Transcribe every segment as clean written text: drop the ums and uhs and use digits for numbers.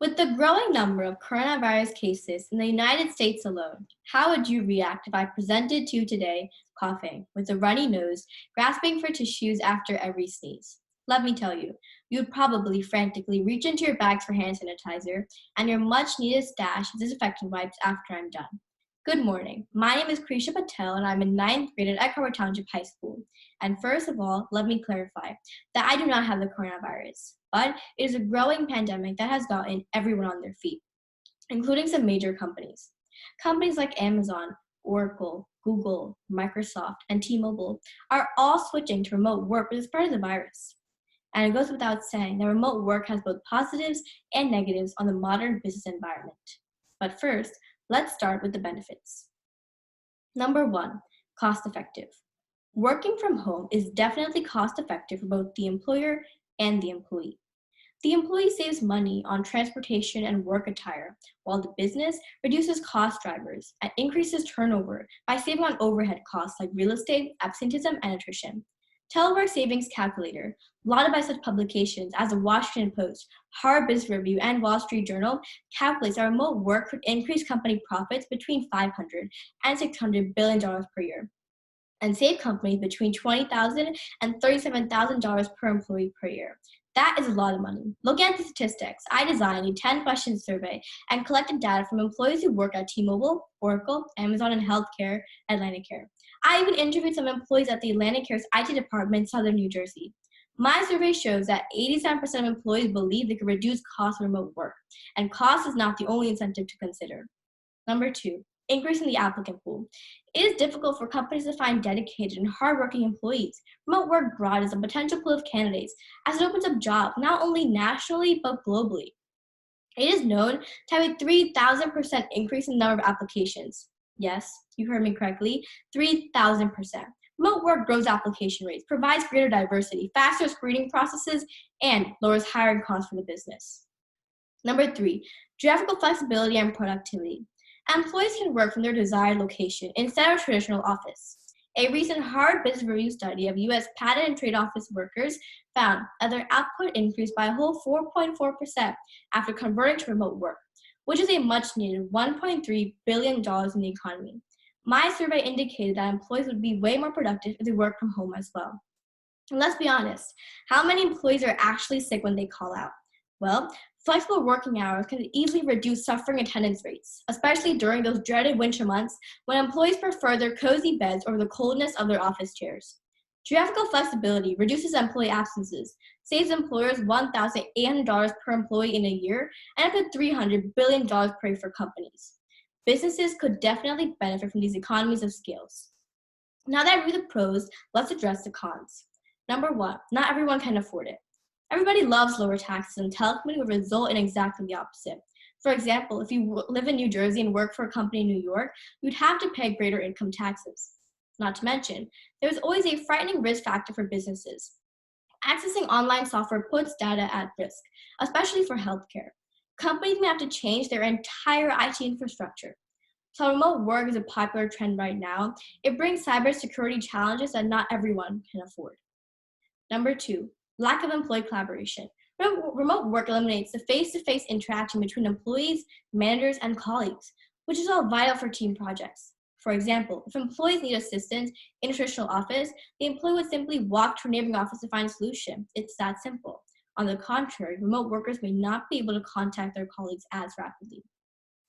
With the growing number of coronavirus cases in the United States alone, how would you react if I presented to you today coughing, with a runny nose, grasping for tissues after every sneeze? Let me tell you, you'd probably frantically reach into your bags for hand sanitizer and your much needed stash of disinfectant wipes after I'm done. Good morning. My name is Krisha Patel and I'm in ninth grade at Eckhardt Township High School. And first of all, let me clarify that I do not have the coronavirus, but it is a growing pandemic that has gotten everyone on their feet, including some major companies. Companies like Amazon, Oracle, Google, Microsoft, and T-Mobile are all switching to remote work with the spread of the virus. And it goes without saying that remote work has both positives and negatives on the modern business environment. But first, let's start with the benefits. Number one, cost effective. Working from home is definitely cost effective for both the employer and the employee. The employee saves money on transportation and work attire, while the business reduces cost drivers and increases turnover by saving on overhead costs like real estate, absenteeism, and attrition. Telework Savings Calculator, lauded by such publications as the Washington Post, Harvard Business Review, and Wall Street Journal, calculates that remote work could increase company profits between $500 and $600 billion per year, and save companies between $20,000 and $37,000 per employee per year. That is a lot of money. Looking at the statistics, I designed a 10-question survey and collected data from employees who work at T-Mobile, Oracle, Amazon, and healthcare AtlanticCare. I even interviewed some employees at the AtlanticCare's IT department in southern New Jersey. My survey shows that 87% of employees believe they could reduce costs of remote work, and cost is not the only incentive to consider. Number two, increasing the applicant pool. It is difficult for companies to find dedicated and hardworking employees. Remote work broadens the potential pool of candidates as it opens up jobs not only nationally but globally. It is known to have a 3,000% increase in the number of applications. Yes, you heard me correctly, 3,000%. Remote work grows application rates, provides greater diversity, faster screening processes, and lowers hiring costs for the business. Number three, geographical flexibility and productivity. Employees can work from their desired location instead of a traditional office. A recent Harvard Business Review study of U.S. Patent and Trade Office workers found that their output increased by a whole 4.4% after converting to remote work, which is a much-needed $1.3 billion in the economy. My survey indicated that employees would be way more productive if they work from home as well. And let's be honest, how many employees are actually sick when they call out? Well, flexible working hours can easily reduce suffering attendance rates, especially during those dreaded winter months when employees prefer their cozy beds over the coldness of their office chairs. Geographical flexibility reduces employee absences, saves employers $1,800 per employee in a year, and up to $300 billion per year for companies. Businesses could definitely benefit from these economies of scales. Now that I reviewed the pros, let's address the cons. Number one, not everyone can afford it. Everybody loves lower taxes, and telecommuting would result in exactly the opposite. For example, if you live in New Jersey and work for a company in New York, you'd have to pay greater income taxes. Not to mention, there's always a frightening risk factor for businesses. Accessing online software puts data at risk, especially for healthcare. Companies may have to change their entire IT infrastructure. So remote work is a popular trend right now. It brings cybersecurity challenges that not everyone can afford. Number two, lack of employee collaboration. Remote work eliminates the face-to-face interaction between employees, managers, and colleagues, which is all vital for team projects. For example, if employees need assistance in a traditional office, the employee would simply walk to a neighboring office to find a solution. It's that simple. On the contrary, remote workers may not be able to contact their colleagues as rapidly.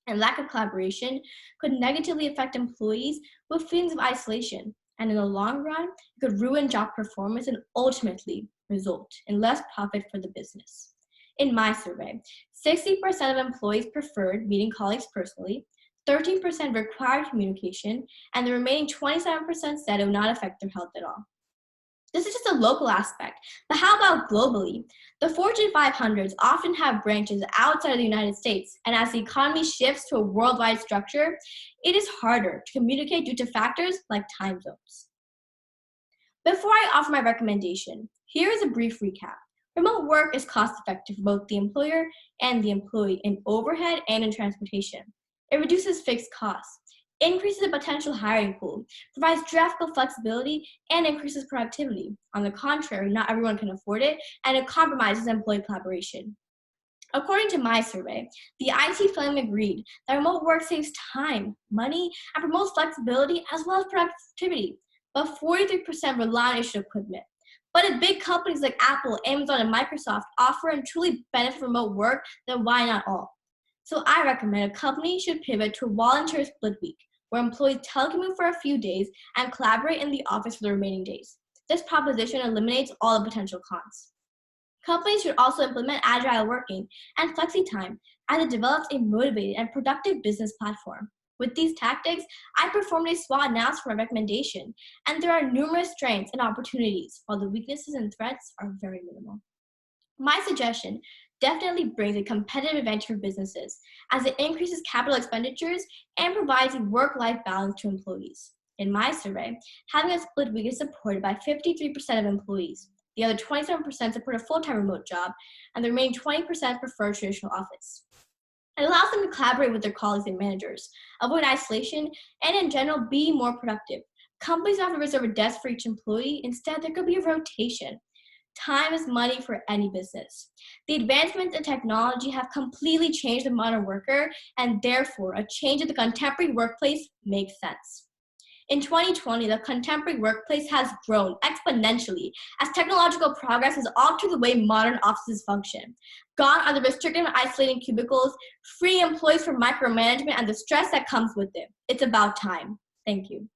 And lack of collaboration could negatively affect employees with feelings of isolation. And in the long run, it could ruin job performance and ultimately result in less profit for the business. In my survey, 60% of employees preferred meeting colleagues personally, 13% required communication, and the remaining 27% said it would not affect their health at all. This is just a local aspect, but how about globally? The Fortune 500s often have branches outside of the United States, and as the economy shifts to a worldwide structure, it is harder to communicate due to factors like time zones. Before I offer my recommendation, here is a brief recap. Remote work is cost-effective for both the employer and the employee in overhead and in transportation. It reduces fixed costs, increases the potential hiring pool, provides geographical flexibility, and increases productivity. On the contrary, not everyone can afford it, and it compromises employee collaboration. According to my survey, the IT firm agreed that remote work saves time, money, and promotes flexibility as well as productivity. But 43% rely on issued equipment. But if big companies like Apple, Amazon, and Microsoft offer and truly benefit from remote work, then why not all? So I recommend a company should pivot to a voluntary split week, where employees telecommute for a few days and collaborate in the office for the remaining days. This proposition eliminates all the potential cons. Companies should also implement agile working and flexi time as it develops a motivated and productive business platform. With these tactics, I performed a SWOT analysis for my recommendation, and there are numerous strengths and opportunities, while the weaknesses and threats are very minimal. My suggestion definitely brings a competitive advantage for businesses as it increases capital expenditures and provides a work-life balance to employees. In my survey, having a split week is supported by 53% of employees. The other 27% support a full-time remote job, and the remaining 20% prefer traditional office. It allows them to collaborate with their colleagues and managers, avoid isolation, and in general, be more productive. Companies don't have to reserve a desk for each employee. Instead, there could be a rotation. Time is money for any business. The advancements in technology have completely changed the modern worker, and therefore, a change in the contemporary workplace makes sense. In 2020, the contemporary workplace has grown exponentially as technological progress has altered the way modern offices function. Gone are the restrictive and isolating cubicles, free employees from micromanagement and the stress that comes with it. It's about time. Thank you.